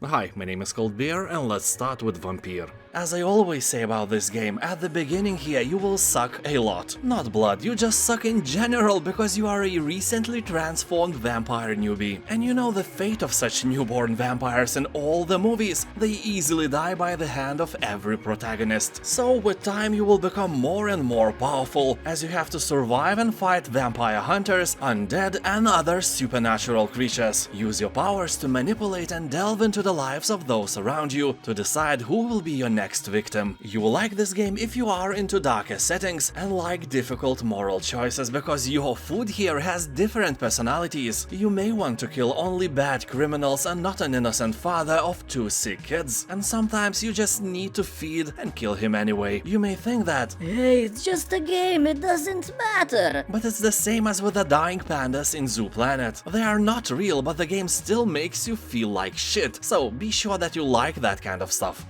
Hi, my name is Bear, and let's start with Vampyr. As I always say about this game, at the beginning here you will suck a lot. Not blood, you just suck in general because you are a recently transformed vampire newbie. And you know the fate of such newborn vampires in all the movies. They easily die by the hand of every protagonist. So with time you will become more and more powerful, as you have to survive and fight vampire hunters, undead and other supernatural creatures. Use your powers to manipulate and delve into the lives of those around you to decide who will be your next victim. You will like this game if you are into darker settings and like difficult moral choices, because your food here has different personalities. You may want to kill only bad criminals and not an innocent father of 2 sick kids, and sometimes you just need to feed and kill him anyway. You may think that, hey, it's just a game, it doesn't matter. But it's the same as with the dying pandas in Zoo Planet. They are not real, but the game still makes you feel like shit, so be sure that you like that kind of stuff.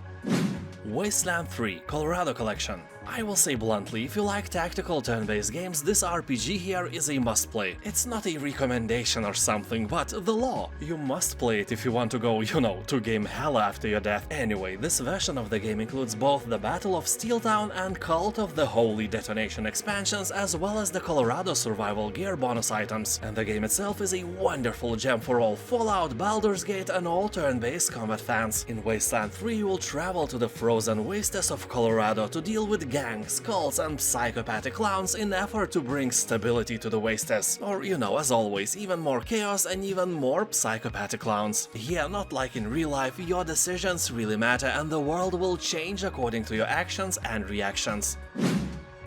Wasteland 3 Colorado Collection. I will say bluntly, if you like tactical turn-based games, this RPG here is a must-play. It's not a recommendation or something, but the law. You must play it if you want to go, you know, to Gamehalla after your death. Anyway, this version of the game includes both the Battle of Steeltown and Cult of the Holy Detonation expansions, as well as the Colorado Survival Gear bonus items. And the game itself is a wonderful gem for all Fallout, Baldur's Gate and all turn-based combat fans. In Wasteland 3 you will travel to the frozen wastes of Colorado to deal with gangs, cults and psychopathic clowns in effort to bring stability to the wastes. Or, you know, as always, even more chaos and even more psychopathic clowns. Yeah, not like in real life, your decisions really matter and the world will change according to your actions and reactions.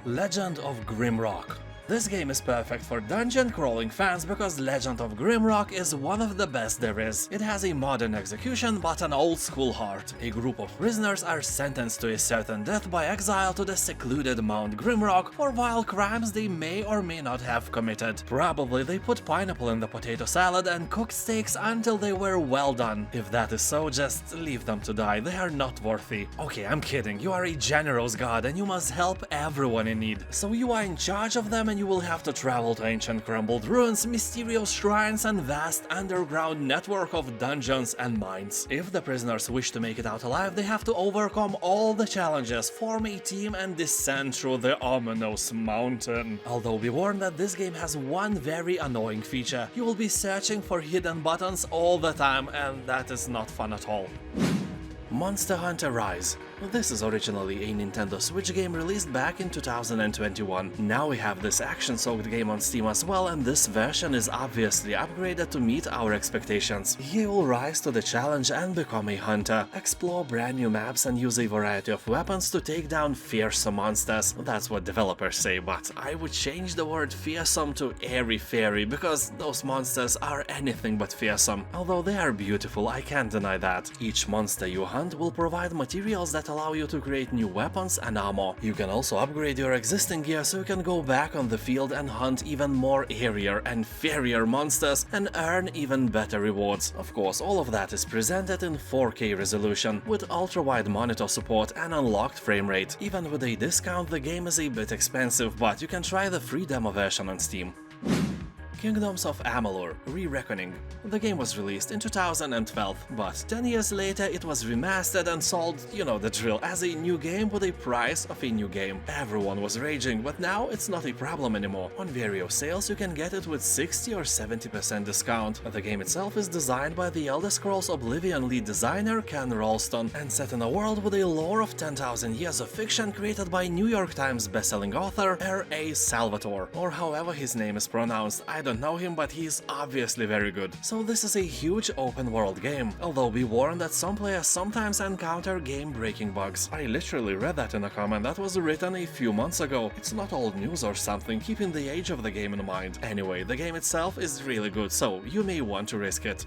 Legend of Grimrock. This game is perfect for dungeon crawling fans because Legend of Grimrock is one of the best there is. It has a modern execution but an old school heart. A group of prisoners are sentenced to a certain death by exile to the secluded Mount Grimrock for vile crimes they may or may not have committed. Probably they put pineapple in the potato salad and cooked steaks until they were well done. If that is so, just leave them to die, they are not worthy. Okay, I'm kidding, you are a generous god and you must help everyone in need. So you are in charge of them and you will have to travel to ancient crumbled ruins, mysterious shrines and vast underground network of dungeons and mines. If the prisoners wish to make it out alive, they have to overcome all the challenges, form a team and descend through the ominous mountain. Although be warned that this game has one very annoying feature. You will be searching for hidden buttons all the time and that is not fun at all. Monster Hunter Rise. This is originally a Nintendo Switch game released back in 2021. Now we have this action-soaked game on Steam as well, and this version is obviously upgraded to meet our expectations. You will rise to the challenge and become a hunter, explore brand new maps and use a variety of weapons to take down fearsome monsters. That's what developers say, but I would change the word fearsome to airy-fairy, because those monsters are anything but fearsome. Although they are beautiful, I can't deny that. Each monster you hunt will provide materials that allow you to create new weapons and ammo. You can also upgrade your existing gear so you can go back on the field and hunt even more airier and fairier monsters and earn even better rewards. Of course, all of that is presented in 4K resolution with ultra-wide monitor support and unlocked frame rate. Even with a discount, the game is a bit expensive, but you can try the free demo version on Steam. Kingdoms of Amalur: Re-Reckoning. The game was released in 2012, but 10 years later it was remastered and sold, you know the drill, as a new game with a price of a new game. Everyone was raging, but now it's not a problem anymore. On various sales you can get it with 60 or 70% discount. The game itself is designed by the Elder Scrolls Oblivion lead designer Ken Ralston and set in a world with a lore of 10,000 years of fiction created by New York Times bestselling author R.A. Salvatore, or however his name is pronounced. I don't know him, but he's obviously very good. So this is a huge open world game, although be warned that some players sometimes encounter game-breaking bugs. I literally read that in a comment that was written a few months ago. It's not old news or something, keeping the age of the game in mind. Anyway, the game itself is really good, so you may want to risk it.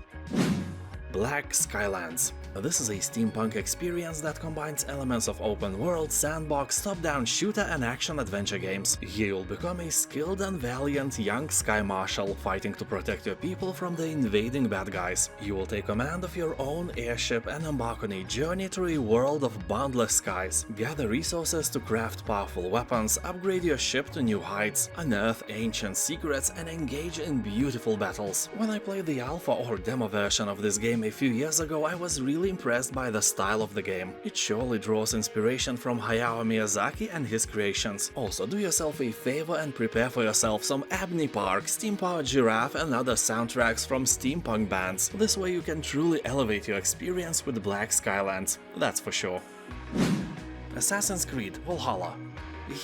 Black Skylands. This is a steampunk experience that combines elements of open world, sandbox, top-down shooter and action-adventure games. Here you'll become a skilled and valiant young sky marshal, fighting to protect your people from the invading bad guys. You will take command of your own airship and embark on a journey through a world of boundless skies. Gather resources to craft powerful weapons, upgrade your ship to new heights, unearth ancient secrets and engage in beautiful battles. When I played the alpha or demo version of this game, game a few years ago, I was really impressed by the style of the game. It surely draws inspiration from Hayao Miyazaki and his creations. Also, do yourself a favor and prepare for yourself some Abney Park, Steam-Powered Giraffe and other soundtracks from steampunk bands. This way you can truly elevate your experience with Black Skylands, that's for sure. Assassin's Creed Valhalla.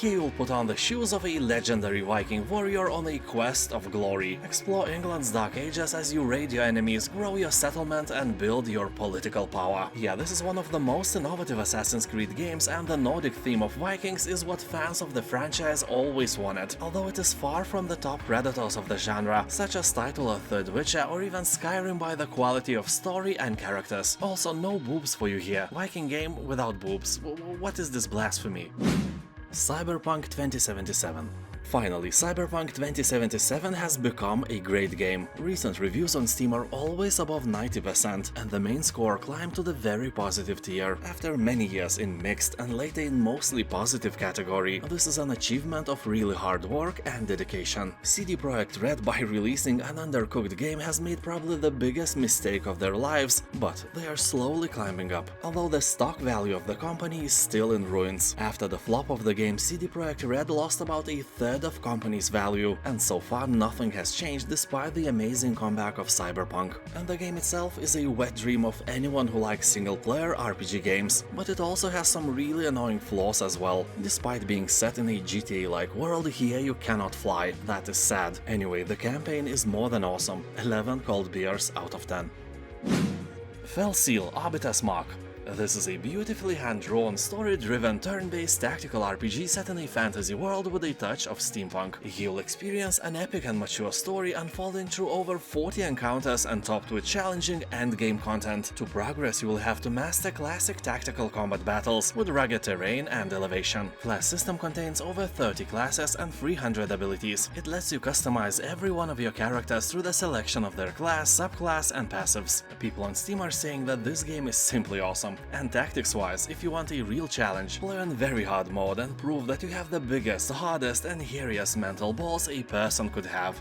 Here you'll put on the shoes of a legendary Viking warrior on a quest of glory. Explore England's dark ages as you raid your enemies, grow your settlement and build your political power. Yeah, this is one of the most innovative Assassin's Creed games, and the Nordic theme of Vikings is what fans of the franchise always wanted, although it is far from the top predators of the genre, such as Title or Third Witcher or even Skyrim by the quality of story and characters. Also, no boobs for you here. Viking game without boobs. What is this blasphemy? Cyberpunk 2077. Finally, Cyberpunk 2077 has become a great game. Recent reviews on Steam are always above 90%, and the main score climbed to the very positive tier. After many years in mixed and later in mostly positive category, this is an achievement of really hard work and dedication. CD Projekt Red, by releasing an undercooked game, has made probably the biggest mistake of their lives, but they are slowly climbing up, although the stock value of the company is still in ruins. After the flop of the game, CD Projekt Red lost about a third of company's value, and so far nothing has changed despite the amazing comeback of Cyberpunk. And the game itself is a wet dream of anyone who likes single-player RPG games, but it also has some really annoying flaws as well. Despite being set in a GTA-like world, here you cannot fly. That is sad. Anyway, the campaign is more than awesome. 11 cold beers out of 10. Fell Seal Arbiter's Mark. This is a beautifully hand-drawn, story-driven, turn-based tactical RPG set in a fantasy world with a touch of steampunk. You'll experience an epic and mature story unfolding through over 40 encounters and topped with challenging endgame content. To progress, you will have to master classic tactical combat battles with rugged terrain and elevation. Class system contains over 30 classes and 300 abilities. It lets you customize every one of your characters through the selection of their class, subclass and passives. People on Steam are saying that this game is simply awesome. And tactics-wise, if you want a real challenge, play on very hard mode and prove that you have the biggest, hardest and hairiest mental balls a person could have.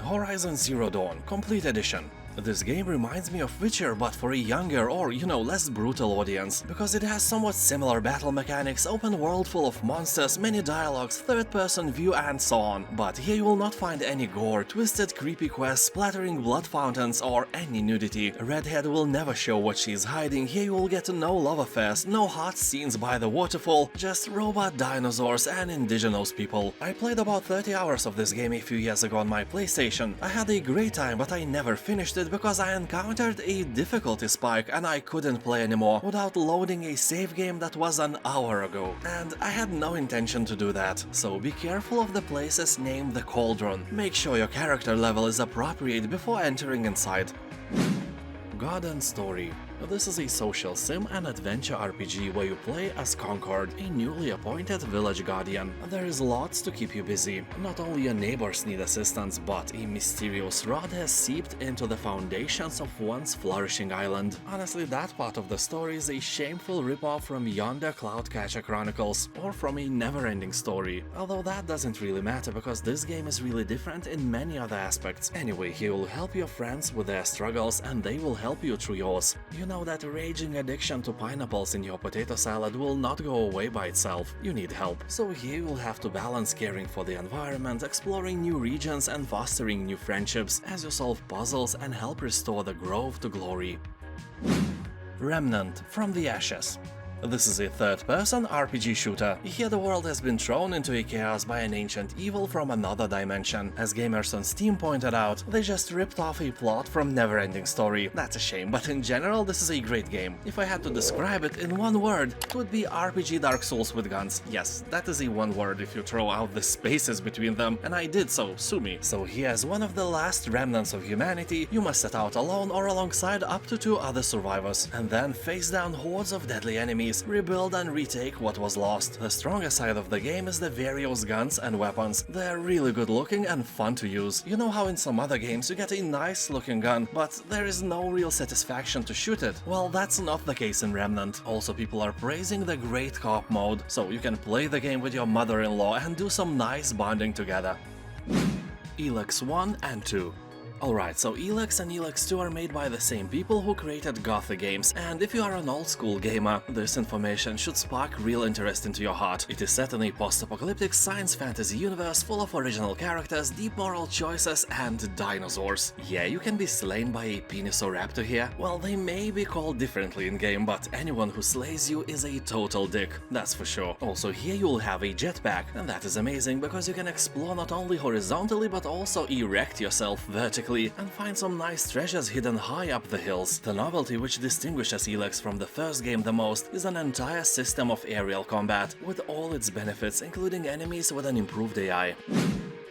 Horizon Zero Dawn Complete Edition. This game reminds me of Witcher, but for a younger or, less brutal audience, because it has somewhat similar battle mechanics, open world full of monsters, many dialogues, third-person view and so on. But here you will not find any gore, twisted creepy quests, splattering blood fountains or any nudity. Redhead will never show what she is hiding. Here you will get no love affairs, no hot scenes by the waterfall, just robot dinosaurs and indigenous people. I played about 30 hours of this game a few years ago on my PlayStation. I had a great time, but I never finished it because I encountered a difficulty spike and I couldn't play anymore without loading a save game that was an hour ago. And I had no intention to do that, so be careful of the places named the Cauldron. Make sure your character level is appropriate before entering inside. God and Story. This is a social sim and adventure RPG where you play as Concord, a newly appointed village guardian. There is lots to keep you busy. Not only your neighbors need assistance, but a mysterious rot has seeped into the foundations of once flourishing island. Honestly, that part of the story is a shameful ripoff from Yonder Cloudcatcher Chronicles, or from a never-ending story. Although that doesn't really matter because this game is really different in many other aspects. Anyway, he will help your friends with their struggles and they will help you through yours. You know that raging addiction to pineapples in your potato salad will not go away by itself. You need help. So here you'll have to balance caring for the environment, exploring new regions and fostering new friendships as you solve puzzles and help restore the grove to glory. Remnant from the Ashes. This is a third-person RPG shooter. Here the world has been thrown into a chaos by an ancient evil from another dimension. As gamers on Steam pointed out, they just ripped off a plot from Neverending Story. That's a shame, but in general this is a great game. If I had to describe it in one word, it would be RPG Dark Souls with guns. Yes, that is a one word if you throw out the spaces between them, and I did so, sue me. So here as one of the last remnants of humanity, you must set out alone or alongside up to 2 other survivors, and then face down hordes of deadly enemies, rebuild and retake what was lost. The strongest side of the game is the various guns and weapons. They're really good looking and fun to use. You know how in some other games you get a nice looking gun, but there is no real satisfaction to shoot it? Well, that's not the case in Remnant. Also, people are praising the Great Co-op mode, so you can play the game with your mother-in-law and do some nice bonding together. Elex 1 and 2. Alright, so Elex and Elex 2 are made by the same people who created Gothic games, and if you are an old school gamer, this information should spark real interest into your heart. It is set in a post-apocalyptic science fantasy universe full of original characters, deep moral choices, and dinosaurs. Yeah, you can be slain by a Penisoraptor here. Well, they may be called differently in-game, but anyone who slays you is a total dick, that's for sure. Also, here you'll have a jetpack, and that is amazing because you can explore not only horizontally but also erect yourself vertically and find some nice treasures hidden high up the hills. The novelty which distinguishes Elex from the first game the most is an entire system of aerial combat, with all its benefits, including enemies with an improved AI.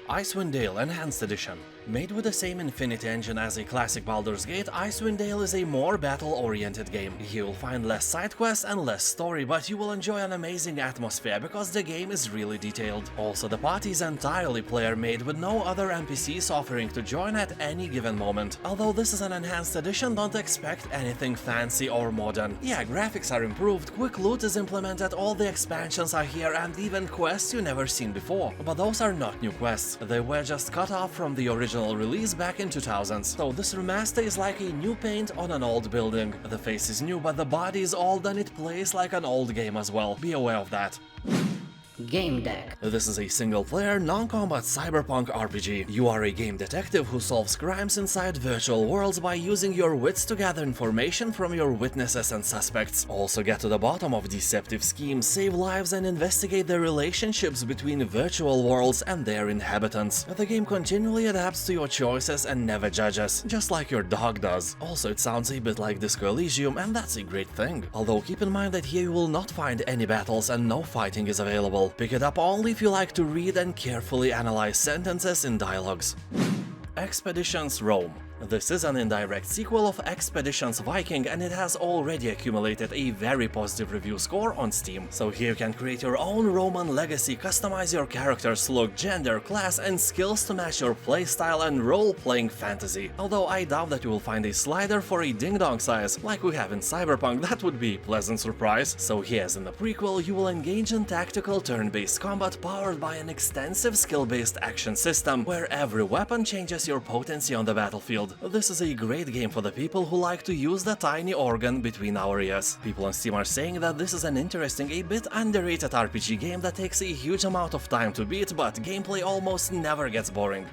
Icewind Dale Enhanced Edition. Made with the same Infinity engine as a classic Baldur's Gate, Icewind Dale is a more battle-oriented game. You'll find less side quests and less story, but you will enjoy an amazing atmosphere because the game is really detailed. Also, the party is entirely player-made with no other NPCs offering to join at any given moment. Although this is an enhanced edition, don't expect anything fancy or modern. Yeah, graphics are improved, quick loot is implemented, all the expansions are here, and even quests you never seen before. But those are not new quests. They were just cut off from the original release back in 2000s. So this remaster is like a new paint on an old building. The face is new, but the body is old and it plays like an old game as well. Be aware of that. Gamedec. This is a single-player, non-combat cyberpunk RPG. You are a game detective who solves crimes inside virtual worlds by using your wits to gather information from your witnesses and suspects. Also get to the bottom of deceptive schemes, save lives and investigate the relationships between virtual worlds and their inhabitants. The game continually adapts to your choices and never judges, just like your dog does. Also, it sounds a bit like Disco Elysium, and that's a great thing. Although keep in mind that here you will not find any battles and no fighting is available. Pick it up only if you like to read and carefully analyze sentences in dialogues. Expeditions Rome. This is an indirect sequel of Expeditions Viking, and it has already accumulated a very positive review score on Steam. So here you can create your own Roman legacy, customize your character's look, gender, class, and skills to match your playstyle and role-playing fantasy. Although I doubt that you will find a slider for a ding-dong size, like we have in Cyberpunk. That would be a pleasant surprise. So here, as in the prequel, you will engage in tactical turn-based combat powered by an extensive skill-based action system, where every weapon changes your potency on the battlefield. This is a great game for the people who like to use the tiny organ between our ears. People on Steam are saying that this is an interesting, a bit underrated RPG game that takes a huge amount of time to beat, but gameplay almost never gets boring.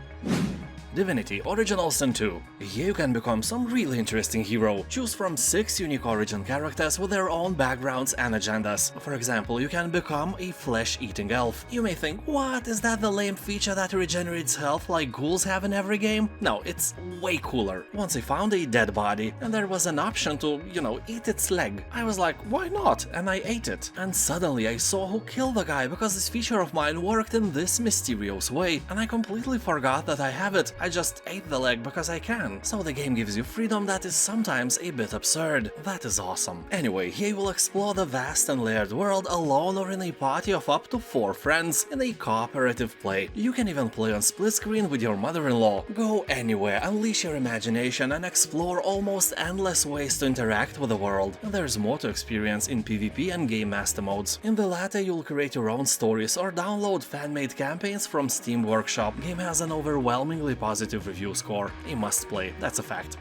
Divinity Original Sin 2. Here you can become some really interesting hero. Choose from 6 unique origin characters with their own backgrounds and agendas. For example, you can become a flesh-eating elf. You may think, what, is that the lame feature that regenerates health like ghouls have in every game? No, it's way cooler. Once I found a dead body, and there was an option to, eat its leg. I was like, why not? And I ate it. And suddenly I saw who killed the guy, because this feature of mine worked in this mysterious way, and I completely forgot that I have it. I just ate the leg because I can. So the game gives you freedom that is sometimes a bit absurd. That is awesome. Anyway, here you will explore the vast and layered world alone or in a party of up to 4 friends in a cooperative play. You can even play on split screen with your mother-in-law. Go anywhere, unleash your imagination, and explore almost endless ways to interact with the world. There's more to experience in PvP and Game Master modes. In the latter, you'll create your own stories or download fan-made campaigns from Steam Workshop. Game has an overwhelmingly positive review score. A must-play, that's a fact.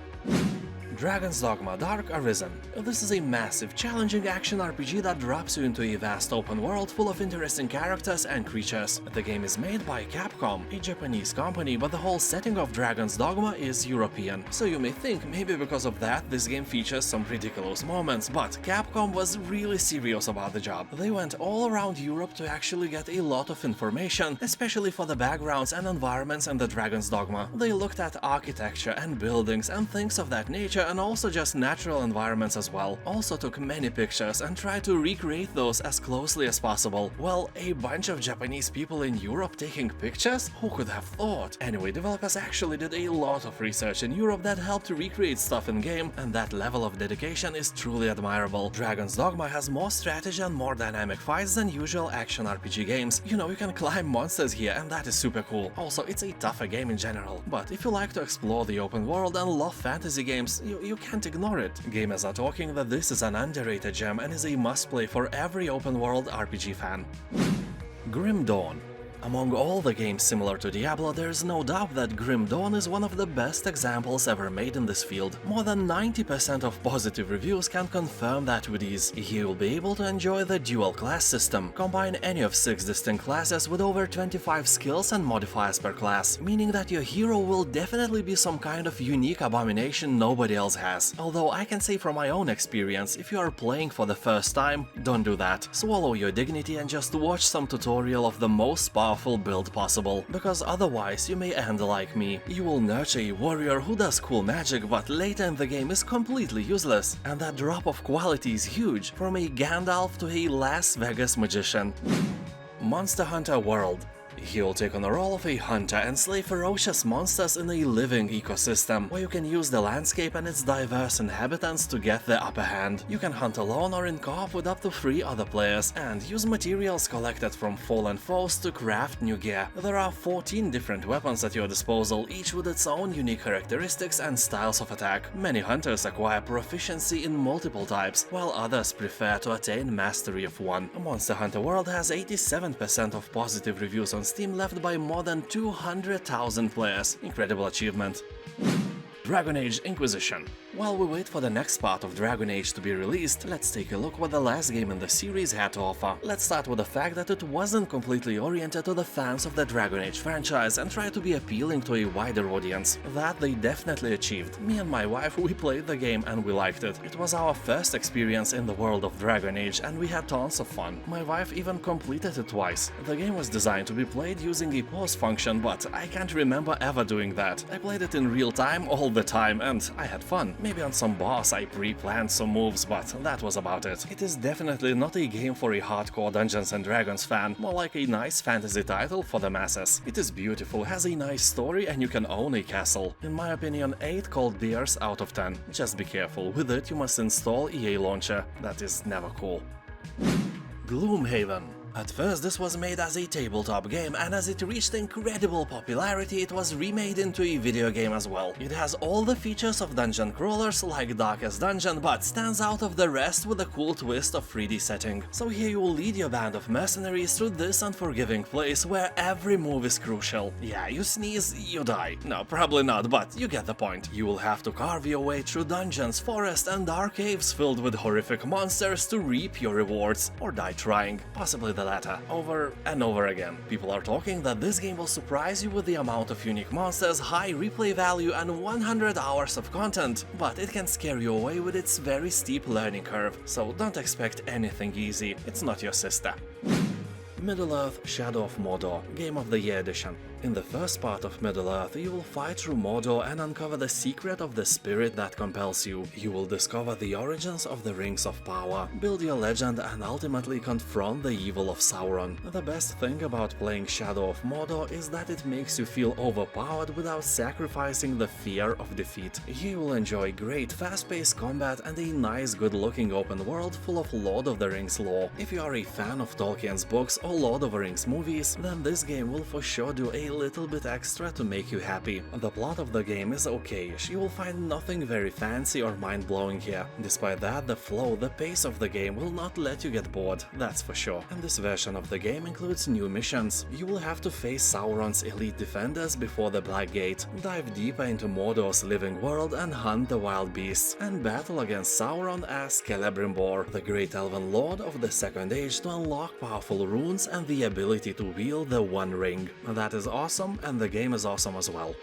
Dragon's Dogma Dark Arisen. This is a massive, challenging action RPG that drops you into a vast open world full of interesting characters and creatures. The game is made by Capcom, a Japanese company, but the whole setting of Dragon's Dogma is European. So you may think maybe because of that this game features some ridiculous moments, but Capcom was really serious about the job. They went all around Europe to actually get a lot of information, especially for the backgrounds and environments in the Dragon's Dogma. They looked at architecture and buildings and things of that nature, and also just natural environments as well. Also took many pictures and tried to recreate those as closely as possible. Well, a bunch of Japanese people in Europe taking pictures? Who could have thought? Anyway, developers actually did a lot of research in Europe that helped to recreate stuff in-game, and that level of dedication is truly admirable. Dragon's Dogma has more strategy and more dynamic fights than usual action RPG games. You can climb monsters here, and that is super cool. Also, it's a tougher game in general, but if you like to explore the open world and love fantasy games, you can't ignore it. Gamers are talking that this is an underrated gem and is a must-play for every open-world RPG fan. Grim Dawn. Among all the games similar to Diablo, there is no doubt that Grim Dawn is one of the best examples ever made in this field. More than 90% of positive reviews can confirm that with ease. Here you'll be able to enjoy the dual class system. Combine any of 6 distinct classes with over 25 skills and modifiers per class, meaning that your hero will definitely be some kind of unique abomination nobody else has. Although I can say from my own experience, if you are playing for the first time, don't do that. Swallow your dignity and just watch some tutorial of the most powerful build possible, because otherwise you may end like me. You will nurture a warrior who does cool magic, but later in the game is completely useless, and that drop of quality is huge, from a Gandalf to a Las Vegas magician. Monster Hunter World. He'll take on the role of a hunter and slay ferocious monsters in a living ecosystem, where you can use the landscape and its diverse inhabitants to get the upper hand. You can hunt alone or in co-op with up to 3 other players, and use materials collected from fallen foes to craft new gear. There are 14 different weapons at your disposal, each with its own unique characteristics and styles of attack. Many hunters acquire proficiency in multiple types, while others prefer to attain mastery of one. Monster Hunter World has 87% of positive reviews on Steam, left by more than 200,000 players. Incredible achievement. Dragon Age Inquisition. While we wait for the next part of Dragon Age to be released, let's take a look what the last game in the series had to offer. Let's start with the fact that it wasn't completely oriented to the fans of the Dragon Age franchise and tried to be appealing to a wider audience. That they definitely achieved. Me and my wife, we played the game and we liked it. It was our first experience in the world of Dragon Age and we had tons of fun. My wife even completed it twice. The game was designed to be played using a pause function, but I can't remember ever doing that. I played it in real time all the time and I had fun. Maybe on some boss I pre-planned some moves, but that was about it. It is definitely not a game for a hardcore Dungeons & Dragons fan, more like a nice fantasy title for the masses. It is beautiful, has a nice story, and you can own a castle. In my opinion, 8 cold beers out of 10. Just be careful, with it you must install EA Launcher. That is never cool. Gloomhaven. At first this was made as a tabletop game, and as it reached incredible popularity it was remade into a video game as well. It has all the features of dungeon crawlers like Darkest Dungeon, but stands out of the rest with a cool twist of 3D setting. So here you will lead your band of mercenaries through this unforgiving place where every move is crucial. Yeah, you sneeze, you die. No, probably not, but you get the point. You will have to carve your way through dungeons, forests and dark caves filled with horrific monsters to reap your rewards, or die trying, possibly the latter, over and over again. People are talking that this game will surprise you with the amount of unique monsters, high replay value and 100 hours of content, but it can scare you away with its very steep learning curve, so don't expect anything easy, it's not your sister. Middle-earth Shadow of Mordor, Game of the Year Edition. In the first part of Middle-earth, you will fight through Mordor and uncover the secret of the spirit that compels you. You will discover the origins of the Rings of Power, build your legend and ultimately confront the evil of Sauron. The best thing about playing Shadow of Mordor is that it makes you feel overpowered without sacrificing the fear of defeat. Here you will enjoy great fast-paced combat and a nice good-looking open world full of Lord of the Rings lore. If you are a fan of Tolkien's books or Lord of the Rings movies, then this game will for sure do a little bit extra to make you happy. The plot of the game is okayish, you will find nothing very fancy or mind-blowing here. Despite that, the flow, the pace of the game will not let you get bored, that's for sure. And this version of the game includes new missions. You will have to face Sauron's elite defenders before the Black Gate, dive deeper into Mordor's living world and hunt the wild beasts, and battle against Sauron as Celebrimbor, the great elven lord of the Second Age, to unlock powerful runes and the ability to wield the One Ring. That is awesome, and the game is awesome as well.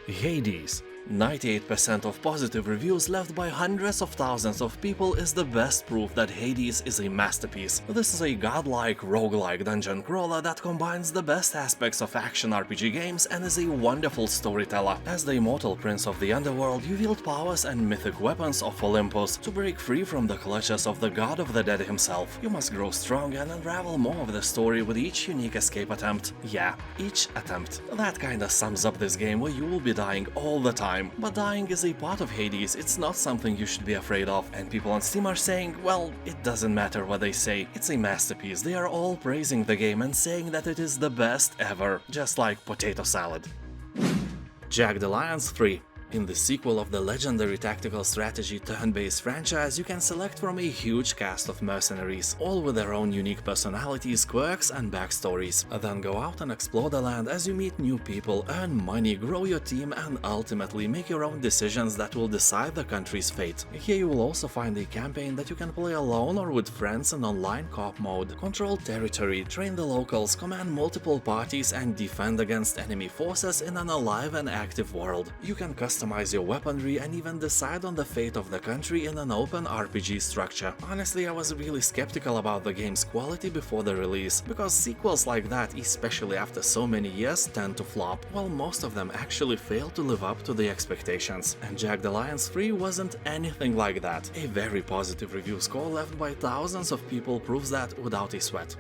Hades. 98% of positive reviews left by hundreds of thousands of people is the best proof that Hades is a masterpiece. This is a godlike, roguelike dungeon crawler that combines the best aspects of action RPG games and is a wonderful storyteller. As the immortal prince of the underworld, you wield powers and mythic weapons of Olympus to break free from the clutches of the god of the dead himself. You must grow strong and unravel more of the story with each unique escape attempt. Yeah, each attempt. That kinda sums up this game, where you will be dying all the time. But dying is a part of Hades, it's not something you should be afraid of, and people on Steam are saying, well, it doesn't matter what they say, it's a masterpiece. They are all praising the game and saying that it is the best ever, just like potato salad. Jagged Alliance 3. In the sequel of the legendary tactical strategy turn-based franchise, you can select from a huge cast of mercenaries, all with their own unique personalities, quirks and backstories. Then go out and explore the land as you meet new people, earn money, grow your team and ultimately make your own decisions that will decide the country's fate. Here you will also find a campaign that you can play alone or with friends in online co-op mode, control territory, train the locals, command multiple parties and defend against enemy forces in an alive and active world. You can customize your weaponry and even decide on the fate of the country in an open RPG structure. Honestly, I was really skeptical about the game's quality before the release, because sequels like that, especially after so many years, tend to flop, while most of them actually fail to live up to the expectations. And Jagged Alliance 3 wasn't anything like that. A very positive review score left by thousands of people proves that without a sweat.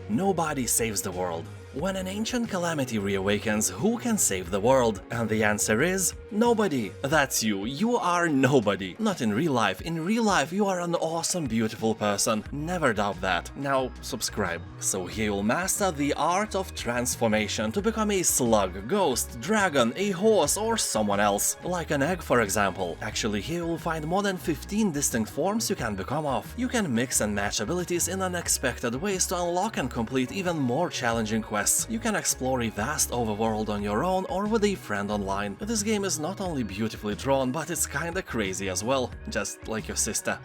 Nobody saves the world. When an ancient calamity reawakens, who can save the world? And the answer is nobody. That's you. You are nobody. Not in real life. In real life, you are an awesome, beautiful person. Never doubt that. Now, subscribe. So here you'll master the art of transformation to become a slug, ghost, dragon, a horse, or someone else. Like an egg, for example. Actually, here you'll find more than 15 distinct forms you can become of. You can mix and match abilities in unexpected ways to unlock and complete even more challenging quests. You can explore a vast overworld on your own or with a friend online. This game is not only beautifully drawn, but it's kinda crazy as well, just like your sister.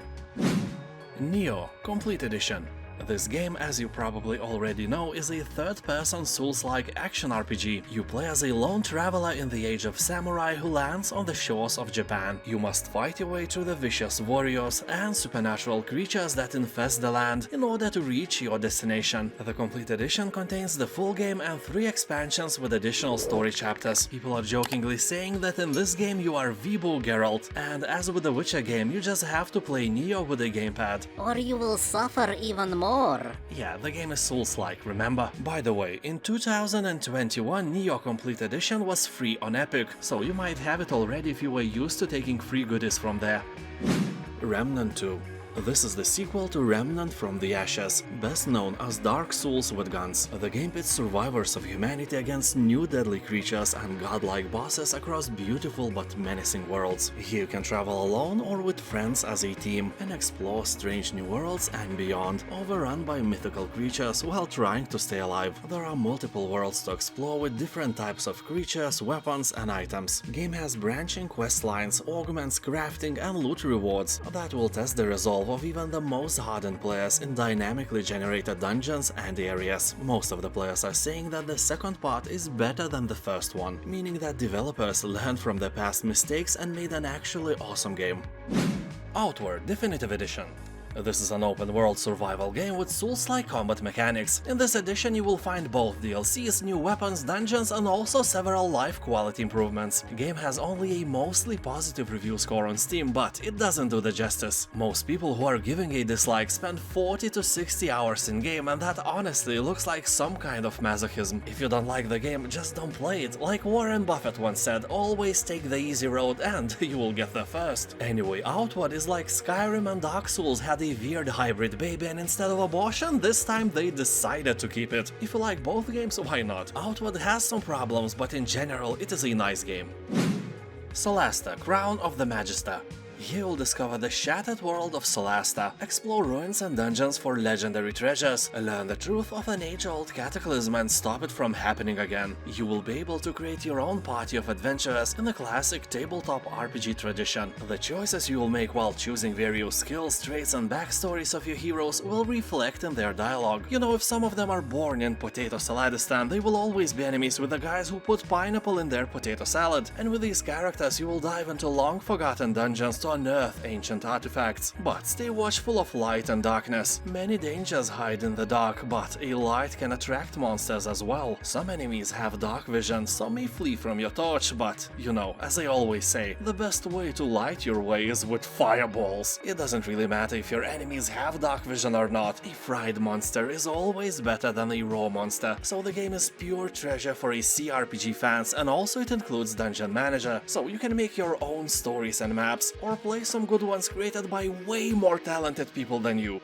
Nioh Complete Edition. This game, as you probably already know, is a third-person Souls-like action RPG. You play as a lone traveler in the age of samurai who lands on the shores of Japan. You must fight your way through the vicious warriors and supernatural creatures that infest the land in order to reach your destination. The Complete Edition contains the full game and 3 expansions with additional story chapters. People are jokingly saying that in this game you are Vibu Geralt, and as with the Witcher game, you just have to play Nioh with a gamepad. Or you will suffer even more. Yeah, the game is Souls-like, remember? By the way, in 2021, Nioh Complete Edition was free on Epic, so you might have it already if you were used to taking free goodies from there. Remnant 2. This is the sequel to Remnant from the Ashes, best known as Dark Souls with guns. The game pits survivors of humanity against new deadly creatures and godlike bosses across beautiful but menacing worlds. Here you can travel alone or with friends as a team and explore strange new worlds and beyond, overrun by mythical creatures while trying to stay alive. There are multiple worlds to explore with different types of creatures, weapons and items. The game has branching quest lines, augments, crafting and loot rewards that will test the resolve of even the most hardened players in dynamically generated dungeons and areas. Most of the players are saying that the second part is better than the first one, meaning that developers learned from their past mistakes and made an actually awesome game. Outward Definitive Edition. This is an open-world survival game with Souls-like combat mechanics. In this edition you will find both DLCs, new weapons, dungeons and also several life quality improvements. The game has only a mostly positive review score on Steam, but it doesn't do the justice. Most people who are giving a dislike spend 40 to 60 hours in-game, and that honestly looks like some kind of masochism. If you don't like the game, just don't play it. Like Warren Buffett once said, always take the easy road and you will get there first. Anyway, Outward is like Skyrim and Dark Souls had a weird hybrid baby, and instead of abortion, this time they decided to keep it. If you like both games, why not? Outward has some problems, but in general it is a nice game. Solasta, Crown of the Magister. Here you'll discover the shattered world of Solasta, explore ruins and dungeons for legendary treasures, learn the truth of an age-old cataclysm and stop it from happening again. You will be able to create your own party of adventurers in the classic tabletop RPG tradition. The choices you will make while choosing various skills, traits and backstories of your heroes will reflect in their dialogue. You know, if some of them are born in Potato Saladistan, they will always be enemies with the guys who put pineapple in their potato salad. And with these characters you will dive into long-forgotten dungeons to unearth ancient artifacts. But stay watchful of light and darkness. Many dangers hide in the dark, but a light can attract monsters as well. Some enemies have dark vision, some may flee from your torch, but, you know, as I always say, the best way to light your way is with fireballs. It doesn't really matter if your enemies have dark vision or not, a fried monster is always better than a raw monster, so the game is pure treasure for a CRPG fans, and also it includes Dungeon Manager, so you can make your own stories and maps, or play some good ones created by way more talented people than you.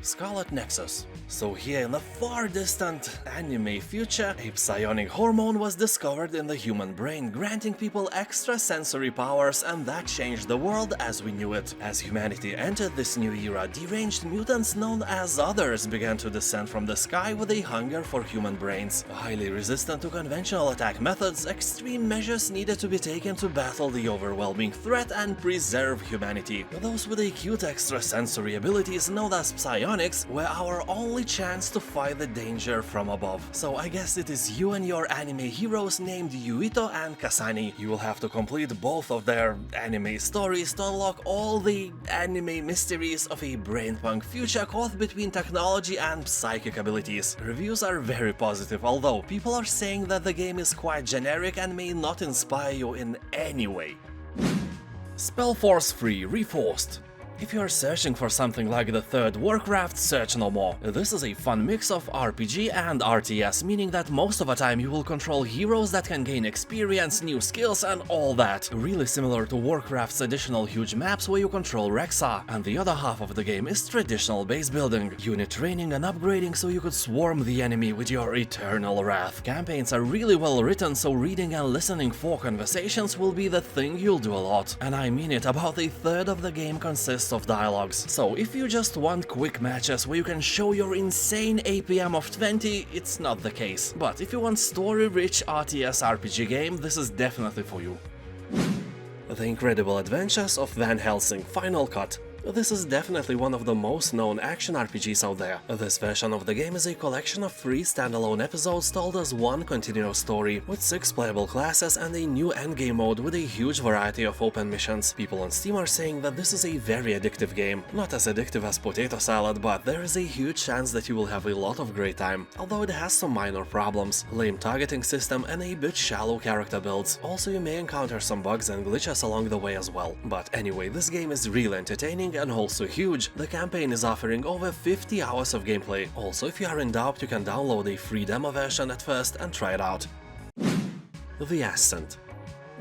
Scarlet Nexus. So here in the far distant anime future, a psionic hormone was discovered in the human brain, granting people extra sensory powers, and that changed the world as we knew it. As humanity entered this new era, deranged mutants known as Others began to descend from the sky with a hunger for human brains. Highly resistant to conventional attack methods, extreme measures needed to be taken to battle the overwhelming threat and preserve humanity. Those with acute extrasensory abilities known as psionics were our only chance to fight the danger from above. So I guess it is you and your anime heroes named Yuito and Kasani. You will have to complete both of their anime stories to unlock all the anime mysteries of a brainpunk future caught between technology and psychic abilities. Reviews are very positive, although people are saying that the game is quite generic and may not inspire you in any way. Spellforce free Reforced. If you are searching for something like the third Warcraft, search no more. This is a fun mix of RPG and RTS, meaning that most of the time you will control heroes that can gain experience, new skills and all that. Really similar to Warcraft's additional huge maps where you control Rexa, and the other half of the game is traditional base building, unit training and upgrading so you could swarm the enemy with your eternal wrath. Campaigns are really well written, so reading and listening for conversations will be the thing you'll do a lot. And I mean it, about a third of the game consists of dialogues. So if you just want quick matches where you can show your insane APM of 20, it's not the case. But if you want story-rich RTS RPG game, this is definitely for you. The Incredible Adventures of Van Helsing Final Cut. This is definitely one of the most known action RPGs out there. This version of the game is a collection of 3 standalone episodes told as one continuous story, with 6 playable classes and a new endgame mode with a huge variety of open missions. People on Steam are saying that this is a very addictive game. Not as addictive as potato salad, but there is a huge chance that you will have a lot of great time, although it has some minor problems, lame targeting system and a bit shallow character builds. Also, you may encounter some bugs and glitches along the way as well. But anyway, this game is really entertaining and also huge. The campaign is offering over 50 hours of gameplay. Also, if you are in doubt, you can download a free demo version at first and try it out. The Ascent.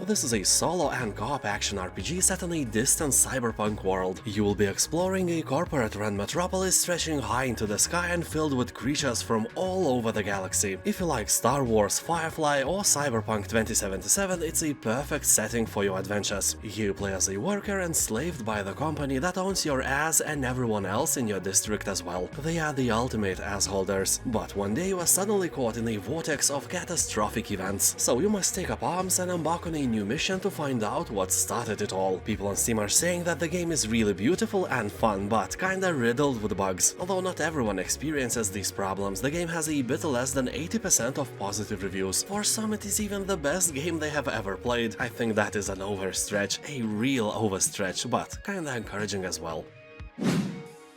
This is a solo and co-op action RPG set in a distant cyberpunk world. You will be exploring a corporate-run metropolis stretching high into the sky and filled with creatures from all over the galaxy. If you like Star Wars, Firefly or Cyberpunk 2077, it's a perfect setting for your adventures. You play as a worker enslaved by the company that owns your ass and everyone else in your district as well. They are the ultimate ass holders. But one day you are suddenly caught in a vortex of catastrophic events, so you must take up arms and embark on a new mission to find out what started it all. People on Steam are saying that the game is really beautiful and fun, but kinda riddled with bugs. Although not everyone experiences these problems, the game has a bit less than 80% of positive reviews. For some, it is even the best game they have ever played. I think that is an overstretch, a real overstretch, but kinda encouraging as well.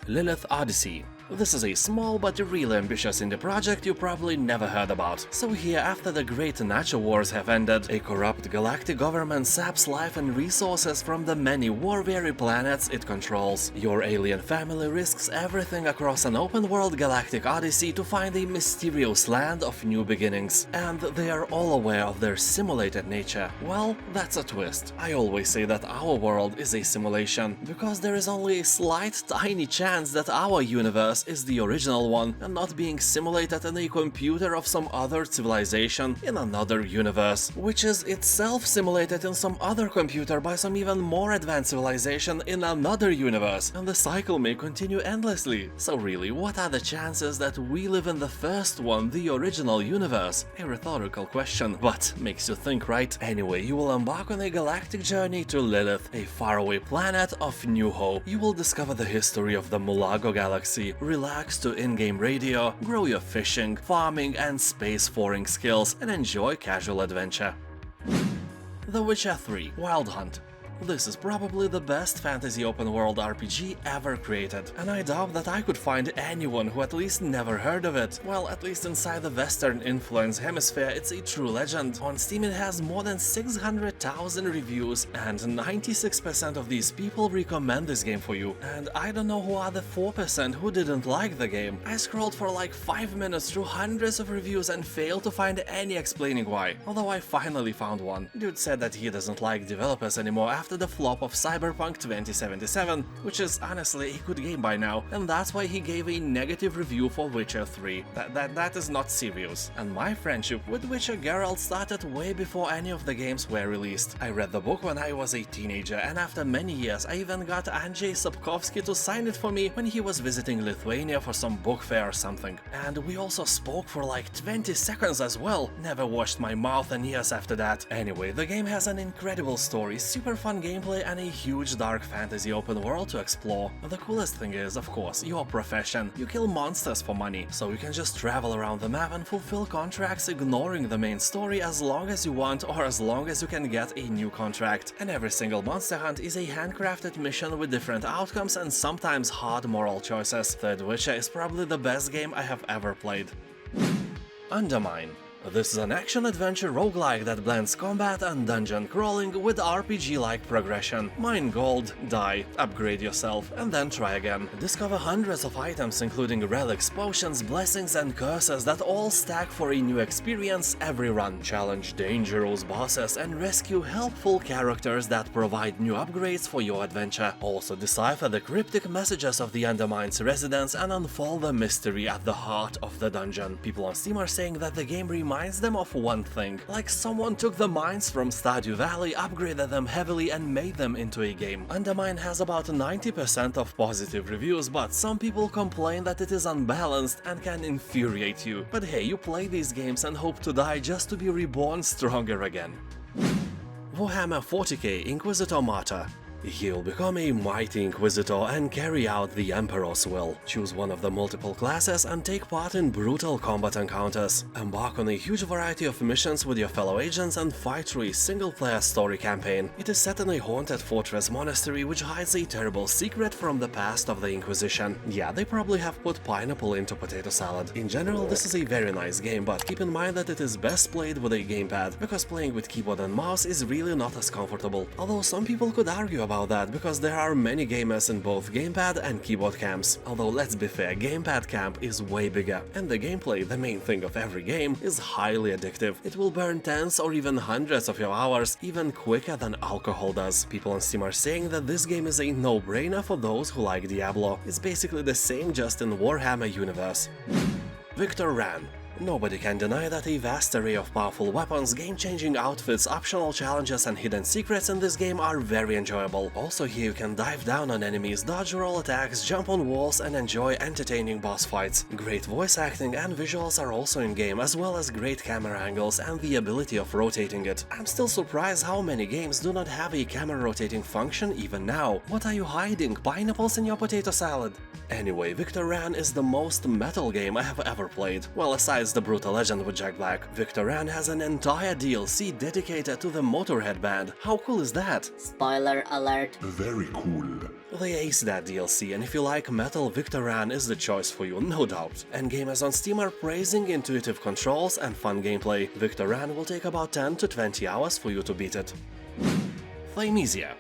Lilith Odyssey. This is a small but really ambitious indie project you probably never heard about. So here, after the great Nacho Wars have ended, a corrupt galactic government saps life and resources from the many war-weary planets it controls. Your alien family risks everything across an open-world galactic odyssey to find a mysterious land of new beginnings. And they are all aware of their simulated nature. Well, that's a twist. I always say that our world is a simulation, because there is only a slight, tiny chance that our universe is the original one and not being simulated in a computer of some other civilization in another universe, which is itself simulated in some other computer by some even more advanced civilization in another universe, and the cycle may continue endlessly. So really, what are the chances that we live in the first one, the original universe? A rhetorical question, but makes you think, right? Anyway, you will embark on a galactic journey to Lilith, a faraway planet of new hope. You will discover the history of the Mulago galaxy, relax to in-game radio, grow your fishing, farming and space-faring skills, and enjoy casual adventure. The Witcher 3 Wild Hunt. This is probably the best fantasy open-world RPG ever created, and I doubt that I could find anyone who at least never heard of it. Well, at least inside the Western-influenced hemisphere, it's a true legend. On Steam it has more than 600,000 reviews, and 96% of these people recommend this game for you. And I don't know who are the 4% who didn't like the game. I scrolled for like 5 minutes through hundreds of reviews and failed to find any explaining why. Although I finally found one. Dude said that he doesn't like developers anymore after after the flop of Cyberpunk 2077, which is honestly a good game by now, and that's why he gave a negative review for Witcher 3. That is not serious. And my friendship with Witcher Geralt started way before any of the games were released. I read the book when I was a teenager, and after many years I even got Andrzej Sapkowski to sign it for me when he was visiting Lithuania for some book fair or something. And we also spoke for like 20 seconds as well. Never washed my mouth in years after that. Anyway, the game has an incredible story, super fun gameplay, and a huge dark fantasy open world to explore. The coolest thing is, of course, your profession. You kill monsters for money, so you can just travel around the map and fulfill contracts ignoring the main story as long as you want or as long as you can get a new contract. And every single monster hunt is a handcrafted mission with different outcomes and sometimes hard moral choices. Third Witcher is probably the best game I have ever played. Undermine. This is an action-adventure roguelike that blends combat and dungeon crawling with RPG-like progression. Mine gold, die, upgrade yourself, and then try again. Discover hundreds of items including relics, potions, blessings, and curses that all stack for a new experience every run. Challenge dangerous bosses and rescue helpful characters that provide new upgrades for your adventure. Also decipher the cryptic messages of the Undermine's residents and unfold the mystery at the heart of the dungeon. People on Steam are saying that the game reminds them of one thing, like someone took the mines from Stardew Valley, upgraded them heavily and made them into a game. Undermine has about 90% of positive reviews, but some people complain that it is unbalanced and can infuriate you. But hey, you play these games and hope to die just to be reborn stronger again. Warhammer 40k Inquisitor-Martyr. He'll become a mighty Inquisitor and carry out the Emperor's will. Choose one of the multiple classes and take part in brutal combat encounters. Embark on a huge variety of missions with your fellow agents and fight through a single-player story campaign. It is set in a haunted fortress monastery which hides a terrible secret from the past of the Inquisition. Yeah, they probably have put pineapple into potato salad. In general, this is a very nice game, but keep in mind that it is best played with a gamepad, because playing with keyboard and mouse is really not as comfortable. Although some people could argue about that, because there are many gamers in both gamepad and keyboard camps. Although let's be fair, gamepad camp is way bigger, and the gameplay, the main thing of every game, is highly addictive. It will burn tens or even hundreds of your hours even quicker than alcohol does. People on Steam are saying that this game is a no-brainer for those who like Diablo. It's basically the same, just in Warhammer universe. Victor Vran. Nobody can deny that a vast array of powerful weapons, game-changing outfits, optional challenges and hidden secrets in this game are very enjoyable. Also here you can dive down on enemies, dodge roll attacks, jump on walls and enjoy entertaining boss fights. Great voice acting and visuals are also in-game, as well as great camera angles and the ability of rotating it. I'm still surprised how many games do not have a camera rotating function even now. What are you hiding? Pineapples in your potato salad? Anyway, Victor Vran is the most metal game I have ever played. Well, aside the brutal legend with Jack Black, Victor Vran has an entire DLC dedicated to the Motorhead band. How cool is that? Spoiler alert. Very cool. They aced that DLC, and if you like metal, Victor Vran is the choice for you, no doubt. And gamers on Steam are praising intuitive controls and fun gameplay. Victor Vran will take about 10 to 20 hours for you to beat it. Flamesia.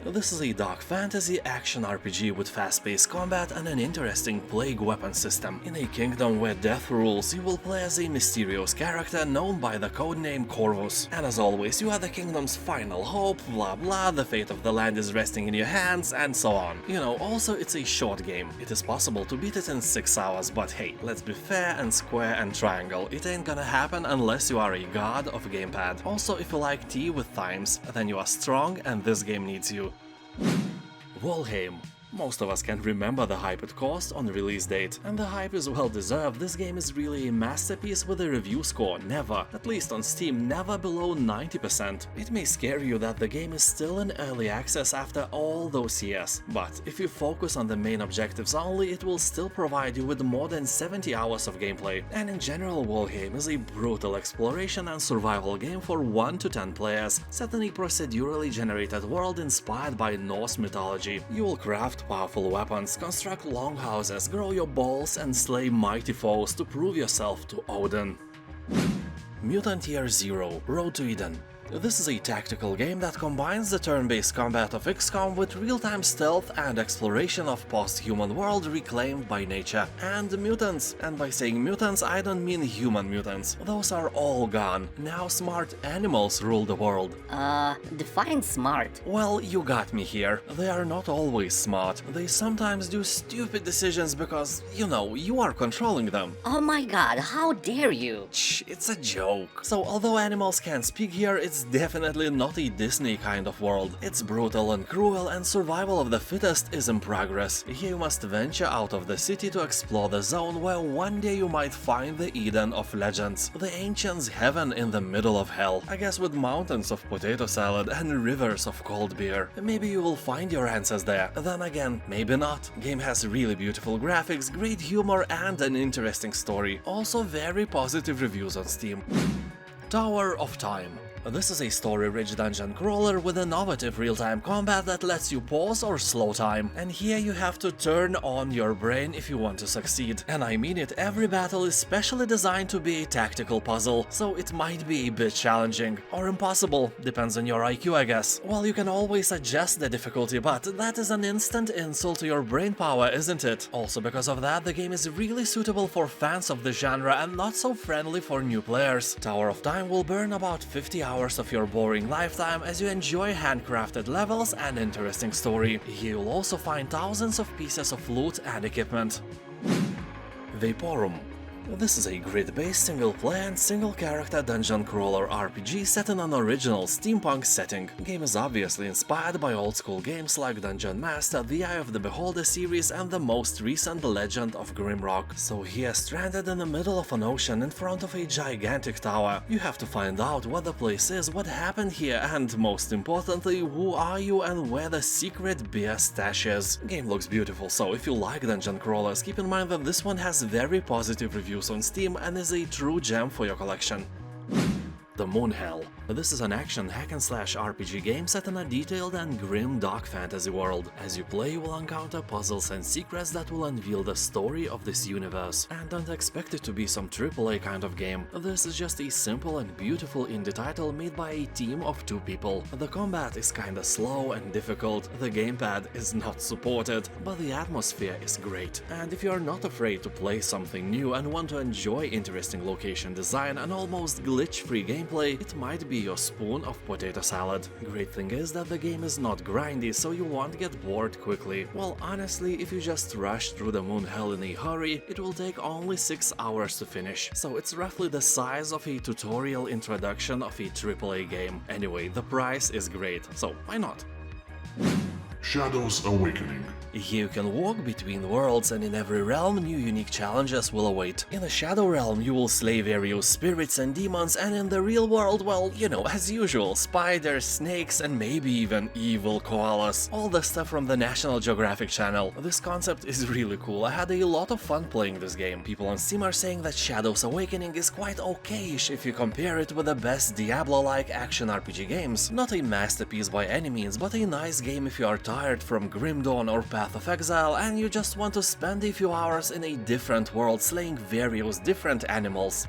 This is a dark fantasy action RPG with fast-paced combat and an interesting plague weapon system. In a kingdom where death rules, you will play as a mysterious character known by the codename Corvus. And as always, you are the kingdom's final hope, blah blah, the fate of the land is resting in your hands, and so on. You know, also it's a short game. It is possible to beat it in 6 hours, but hey, let's be fair and square and triangle. It ain't gonna happen unless you are a god of gamepad. Also, if you like tea with thymes, then you are strong and this game needs you. Valhalla. Most of us can remember the hype it caused on release date, and the hype is well deserved. This game is really a masterpiece with a review score never, at least on Steam, never below 90%. It may scare you that the game is still in early access after all those years, but if you focus on the main objectives only, it will still provide you with more than 70 hours of gameplay. And in general, Valhalla is a brutal exploration and survival game for 1 to 10 players, set in a procedurally generated world inspired by Norse mythology. You will craft powerful weapons, construct longhouses, grow your balls and slay mighty foes to prove yourself to Odin. Mutant Year Zero: Road to Eden. This is a tactical game that combines the turn-based combat of XCOM with real-time stealth and exploration of post-human world reclaimed by nature and mutants. And by saying mutants, I don't mean human mutants. Those are all gone. Now smart animals rule the world. Define smart. Well, you got me here. They are not always smart. They sometimes do stupid decisions because, you know, you are controlling them. Oh my god, how dare you! Shh, it's a joke. So although animals can't speak here, it's definitely not a Disney kind of world. It's brutal and cruel, and survival of the fittest is in progress. Here you must venture out of the city to explore the zone where one day you might find the Eden of legends. The ancients' heaven in the middle of hell. I guess with mountains of potato salad and rivers of cold beer. Maybe you will find your answers there. Then again, maybe not. Game has really beautiful graphics, great humor and an interesting story. Also very positive reviews on Steam. Tower of Time. This is a story-rich dungeon crawler with innovative real-time combat that lets you pause or slow time, and here you have to turn on your brain if you want to succeed. And I mean it, every battle is specially designed to be a tactical puzzle, so it might be a bit challenging. Or impossible, depends on your IQ I guess. Well, you can always adjust the difficulty, but that is an instant insult to your brain power, isn't it? Also because of that, the game is really suitable for fans of the genre and not so friendly for new players. Tower of Time will burn about 50 hours of your boring lifetime as you enjoy handcrafted levels and interesting story. Here you'll also find thousands of pieces of loot and equipment. Vaporum. This is a grid-based single-player and single-character dungeon crawler RPG set in an original steampunk setting. The game is obviously inspired by old-school games like Dungeon Master, the Eye of the Beholder series and the most recent Legend of Grimrock. So here, stranded in the middle of an ocean in front of a gigantic tower, you have to find out what the place is, what happened here, and most importantly, who are you and where the secret beer stash is. The game looks beautiful, so if you like dungeon crawlers, keep in mind that this one has very positive reviews on Steam and is a true gem for your collection. The Moonhell. This is an action hack-and-slash RPG game set in a detailed and grim dark fantasy world. As you play, you will encounter puzzles and secrets that will unveil the story of this universe. And don't expect it to be some AAA kind of game. This is just a simple and beautiful indie title made by a team of 2 people. The combat is kinda slow and difficult, the gamepad is not supported, but the atmosphere is great. And if you are not afraid to play something new and want to enjoy interesting location design and almost glitch-free gameplay, it might be your spoon of potato salad. Great thing is that the game is not grindy, so you won't get bored quickly. Well, honestly, if you just rush through the Moonhell in a hurry, it will take only 6 hours to finish, so it's roughly the size of a tutorial introduction of a AAA game. Anyway, the price is great, so why not? Shadows Awakening. Here you can walk between worlds, and in every realm new unique challenges will await. In the Shadow Realm you will slay various spirits and demons, and in the real world, well, you know, as usual, spiders, snakes and maybe even evil koalas. All the stuff from the National Geographic Channel. This concept is really cool, I had a lot of fun playing this game. People on Steam are saying that Shadows Awakening is quite okayish if you compare it with the best Diablo-like action RPG games. Not a masterpiece by any means, but a nice game if you are tired from Grim Dawn or Path of Exile and you just want to spend a few hours in a different world slaying various different animals.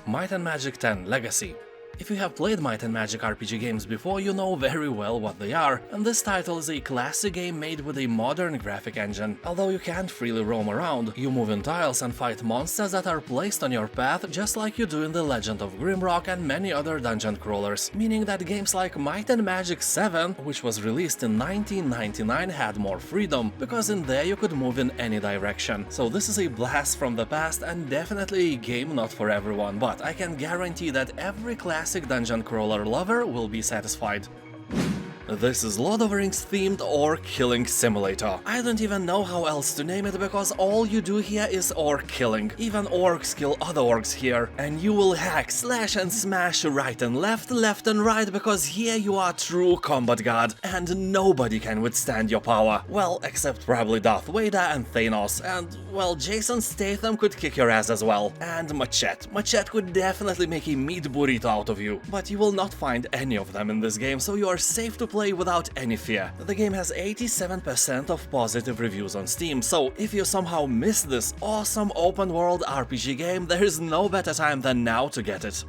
Might and Magic 10 Legacy. If you have played Might and Magic RPG games before, you know very well what they are, and this title is a classic game made with a modern graphic engine. Although you can't freely roam around, you move in tiles and fight monsters that are placed on your path just like you do in the Legend of Grimrock and many other dungeon crawlers, meaning that games like Might and Magic 7, which was released in 1999, had more freedom, because in there you could move in any direction. So this is a blast from the past and definitely a game not for everyone, but I can guarantee that every classic dungeon crawler lover will be satisfied. This is Lord of the Rings themed orc killing simulator. I don't even know how else to name it because all you do here is orc killing. Even orcs kill other orcs here. And you will hack, slash and smash right and left and right because here you are true combat god and nobody can withstand your power. Well, except probably Darth Vader and Thanos, and well, Jason Statham could kick your ass as well. And Machete. Machete could definitely make a meat burrito out of you. But you will not find any of them in this game, so you are safe to play without any fear. The game has 87% of positive reviews on Steam, so if you somehow missed this awesome open world RPG game, there is no better time than now to get it.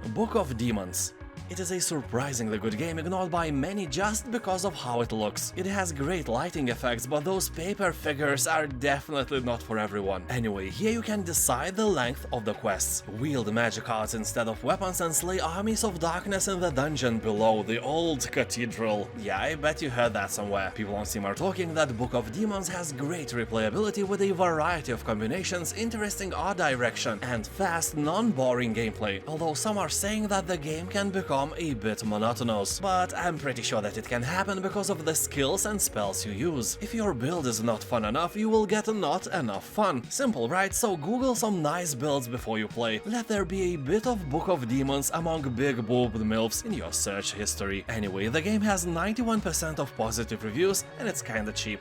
Book of Demons. It is a surprisingly good game ignored by many just because of how it looks. It has great lighting effects, but those paper figures are definitely not for everyone. Anyway, here you can decide the length of the quests, wield magic arts instead of weapons, and slay armies of darkness in the dungeon below the old cathedral. Yeah, I bet you heard that somewhere. People on Steam are talking that Book of Demons has great replayability with a variety of combinations, interesting art direction, and fast, non-boring gameplay, although some are saying that the game can become a bit monotonous, but I'm pretty sure that it can happen because of the skills and spells you use. If your build is not fun enough, you will get not enough fun. Simple, right? So Google some nice builds before you play. Let there be a bit of Book of Demons among big boobed MILFs in your search history. Anyway, the game has 91% of positive reviews and it's kinda cheap.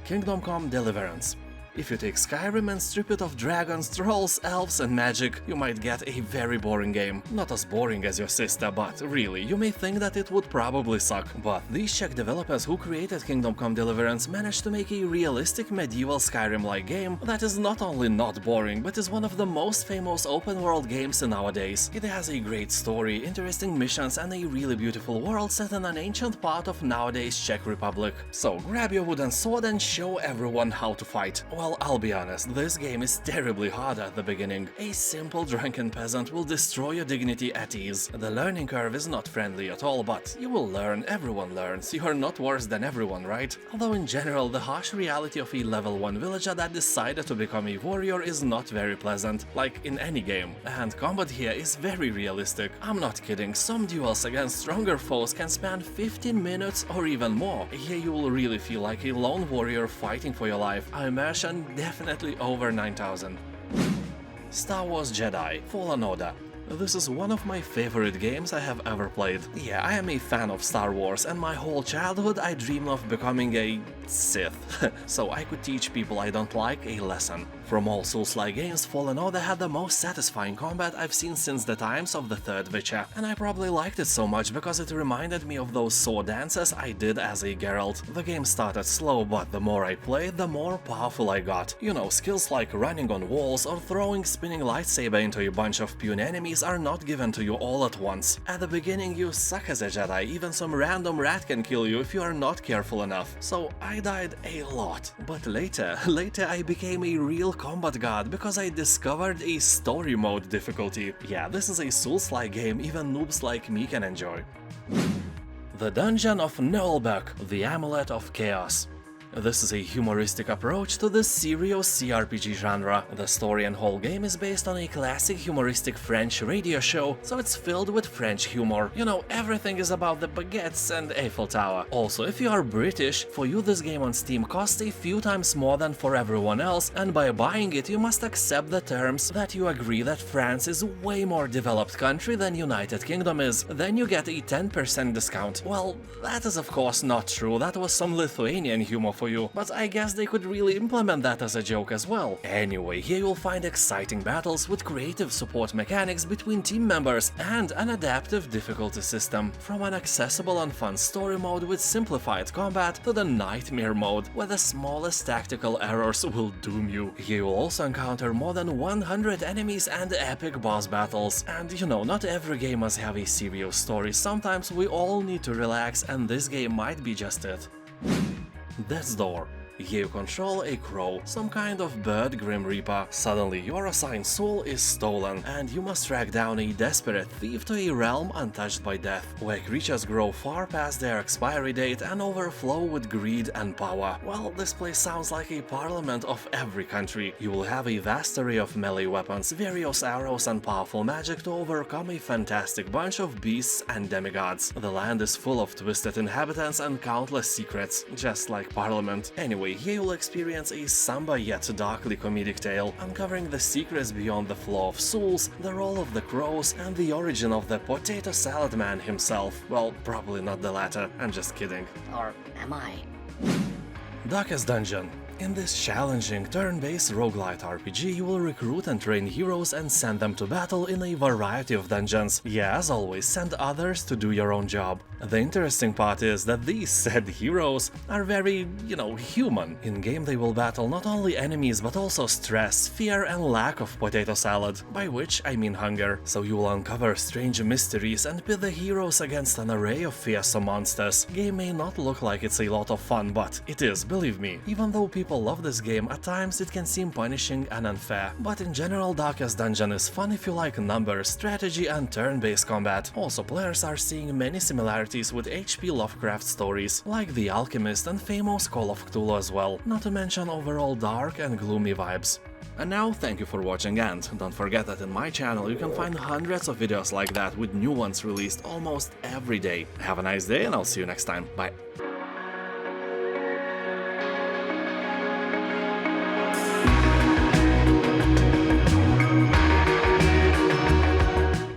Kingdom Come Deliverance. If you take Skyrim and strip it of dragons, trolls, elves and magic, you might get a very boring game. Not as boring as your sister, but really, you may think that it would probably suck. But these Czech developers who created Kingdom Come Deliverance managed to make a realistic medieval Skyrim-like game that is not only not boring, but is one of the most famous open-world games nowadays. It has a great story, interesting missions and a really beautiful world set in an ancient part of nowadays Czech Republic. So grab your wooden sword and show everyone how to fight. Well, I'll be honest, this game is terribly hard at the beginning. A simple drunken peasant will destroy your dignity at ease. The learning curve is not friendly at all, but you will learn, everyone learns. You are not worse than everyone, right? Although in general, the harsh reality of a level 1 villager that decided to become a warrior is not very pleasant, like in any game. And combat here is very realistic. I'm not kidding, some duels against stronger foes can span 15 minutes or even more. Here you will really feel like a lone warrior fighting for your life. Immersion definitely over 9000. Star Wars Jedi Fallen Order. This is one of my favorite games I have ever played. Yeah, I am a fan of Star Wars, and my whole childhood I dreamed of becoming a Sith, so I could teach people I don't like a lesson. From all Souls-like games, Fallen Order had the most satisfying combat I've seen since the times of the third Witcher, and I probably liked it so much because it reminded me of those sword dances I did as a Geralt. The game started slow, but the more I played, the more powerful I got. You know, skills like running on walls or throwing spinning lightsaber into a bunch of puny enemies are not given to you all at once. At the beginning you suck as a Jedi, even some random rat can kill you if you are not careful enough. So I died a lot. But later I became a real combat god because I discovered a story mode difficulty. Yeah, this is a Souls-like game even noobs like me can enjoy. The Dungeon of Nullbuck, the Amulet of Chaos. This is a humoristic approach to the serious CRPG genre. The story and whole game is based on a classic humoristic French radio show, so it's filled with French humor. You know, everything is about the baguettes and Eiffel Tower. Also, if you are British, for you this game on Steam costs a few times more than for everyone else, and by buying it you must accept the terms that you agree that France is a way more developed country than United Kingdom is. Then you get a 10% discount. Well, that is of course not true, that was some Lithuanian humor for you, but I guess they could really implement that as a joke as well. Anyway, here you'll find exciting battles with creative support mechanics between team members and an adaptive difficulty system, from an accessible and fun story mode with simplified combat to the nightmare mode, where the smallest tactical errors will doom you. Here you'll also encounter more than 100 enemies and epic boss battles. And you know, not every game must have a serious story, sometimes we all need to relax, and this game might be just it. Death's Door. Here you control a crow, some kind of bird Grim Reaper. Suddenly your assigned soul is stolen, and you must track down a desperate thief to a realm untouched by death, where creatures grow far past their expiry date and overflow with greed and power. Well, this place sounds like a parliament of every country. You will have a vast array of melee weapons, various arrows and powerful magic to overcome a fantastic bunch of beasts and demigods. The land is full of twisted inhabitants and countless secrets, just like Parliament. Anyway, here you'll experience a somber yet darkly comedic tale, uncovering the secrets beyond the Flaw of Souls, the role of the crows, and the origin of the Potato Salad Man himself. Well, probably not the latter, I'm just kidding. Or am I? Darkest Dungeon In this challenging turn-based roguelite RPG, you will recruit and train heroes and send them to battle in a variety of dungeons. Yeah, as always, send others to do your own job. The interesting part is that these said heroes are very, human. In-game they will battle not only enemies but also stress, fear and lack of potato salad, by which I mean hunger. So you will uncover strange mysteries and pit the heroes against an array of fearsome monsters. Game may not look like it's a lot of fun, but it is, believe me. Even though people love this game, at times it can seem punishing and unfair. But in general, Darkest Dungeon is fun if you like numbers, strategy and turn-based combat. Also, players are seeing many similarities with H.P. Lovecraft stories, like The Alchemist and famous Call of Cthulhu as well, not to mention overall dark and gloomy vibes. And now, thank you for watching, and don't forget that in my channel you can find hundreds of videos like that with new ones released almost every day. Have a nice day and I'll see you next time. Bye.